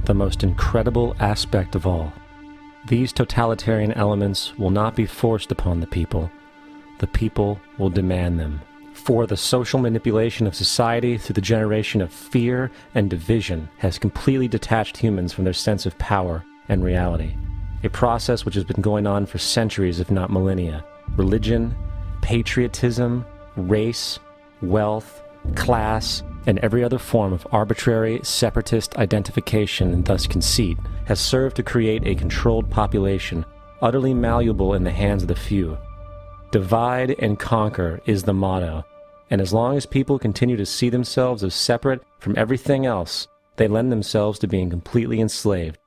the most incredible aspect of all. These totalitarian elements will not be forced upon the people will demand them. For the social manipulation of society through the generation of fear and division has completely detached humans from their sense of power and reality. A process which has been going on for centuries, if not millennia. Religion, patriotism, race, wealth, class, and every other form of arbitrary, separatist identification and thus conceit has served to create a controlled population, utterly malleable in the hands of the few. Divide and conquer is the motto, and as long as people continue to see themselves as separate from everything else, they lend themselves to being completely enslaved.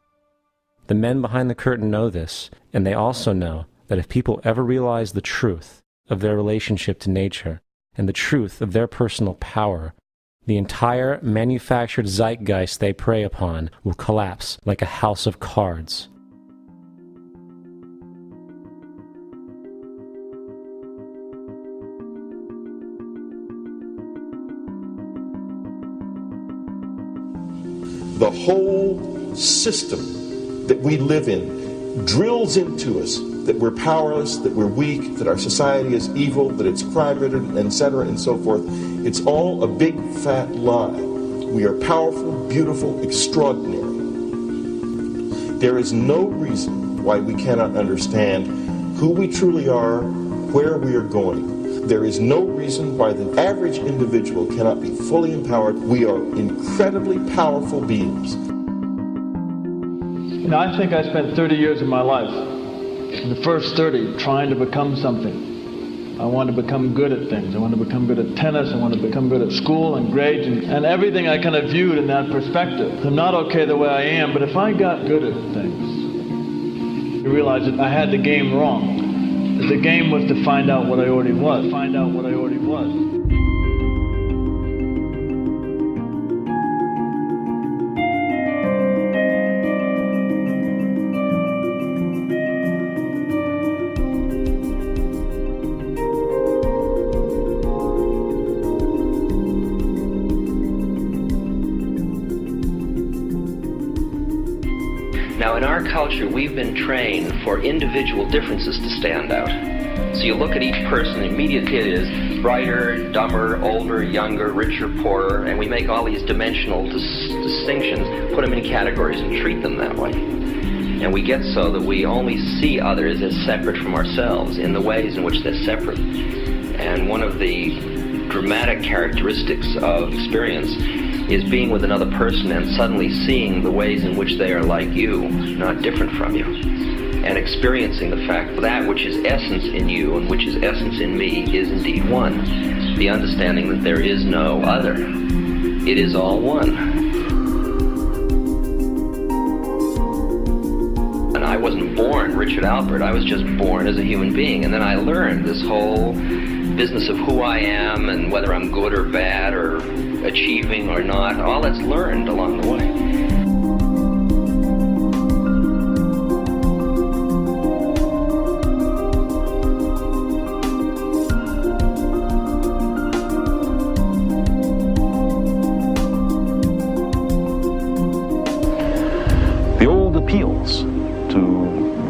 The men behind the curtain know this, and they also know that if people ever realize the truth of their relationship to nature and the truth of their personal power, the entire manufactured zeitgeist they prey upon will collapse like a house of cards. The whole system that we live in drills into us that we're powerless, that we're weak, that our society is evil, that it's crime-ridden, etc., and so forth. It's all a big fat lie. We are powerful, beautiful, extraordinary. There is no reason why we cannot understand who we truly are, where we are going. There is no reason why the average individual cannot be fully empowered. We are incredibly powerful beings. You know, I think I spent 30 years of my life, in the first 30, trying to become something. I wanted to become good at things. I wanted to become good at tennis. I wanted to become good at school and grades and everything I kind of viewed in that perspective. I'm not okay the way I am, but if I got good at things, I realized that I had the game wrong. That the game was to find out what I already was. Find out what I already was. Now, in our culture, we've been trained for individual differences to stand out. So you look at each person, immediately it is brighter, dumber, older, younger, richer, poorer, and we make all these dimensional distinctions, put them in categories and treat them that way. And we get so that we only see others as separate from ourselves in the ways in which they're separate. And one of the dramatic characteristics of experience is being with another person and suddenly seeing the ways in which they are like you, not different from you, and experiencing the fact that which is essence in you and which is essence in me is indeed one. The understanding that there is no other. It is all one. And I wasn't born Richard Alpert, I was just born as a human being, and then I learned this whole business of who I am and whether I'm good or bad or achieving or not, all that's learned along the way. The old appeals to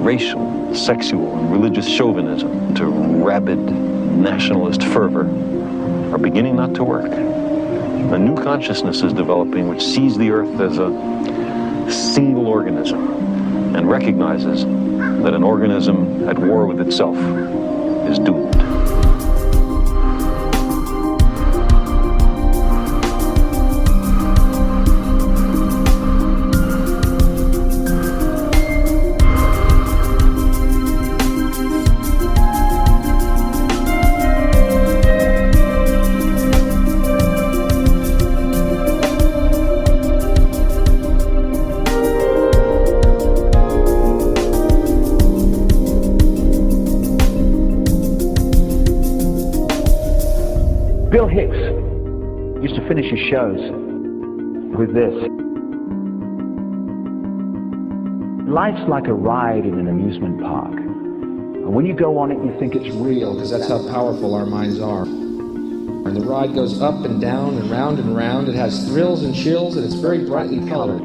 racial, sexual, and religious chauvinism, to rabid nationalist fervor, are beginning not to work. A new consciousness is developing which sees the earth as a single organism and recognizes that an organism at war with itself is doomed. Bill Hicks used to finish his shows with this. Life's like a ride in an amusement park. And when you go on it, you think it's real. Because that's how powerful our minds are. And the ride goes up and down and round and round. It has thrills and chills, and it's very brightly colored.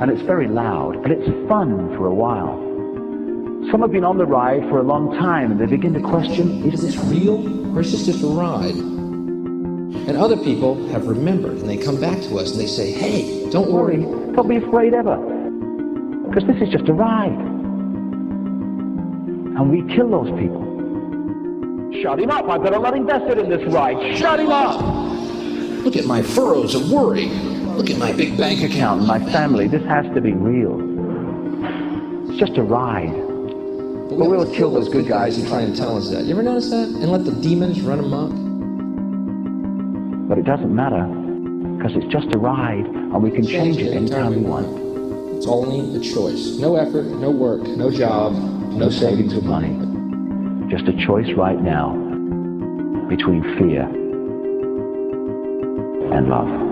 and it's very loud, and it's fun for a while. Some have been on the ride for a long time, and they begin to question, Is this real, or is this just a ride? And other people have remembered, and they come back to us and they say, hey, don't worry. Don't be afraid ever, because this is just a ride. And we kill those people. Shut him up, I've got a lot invested in this ride. Shut him up! Look at my furrows of worry. Look at my big bank account. My family, this has to be real. It's just a ride. But we'll kill those good guys who try and tell us that. You ever notice that? And let the demons run amok? But it doesn't matter, because it's just a ride, and we can change it anytime we want. It's only a choice. No effort, no work, no job, no savings of money. Just a choice right now between fear and love.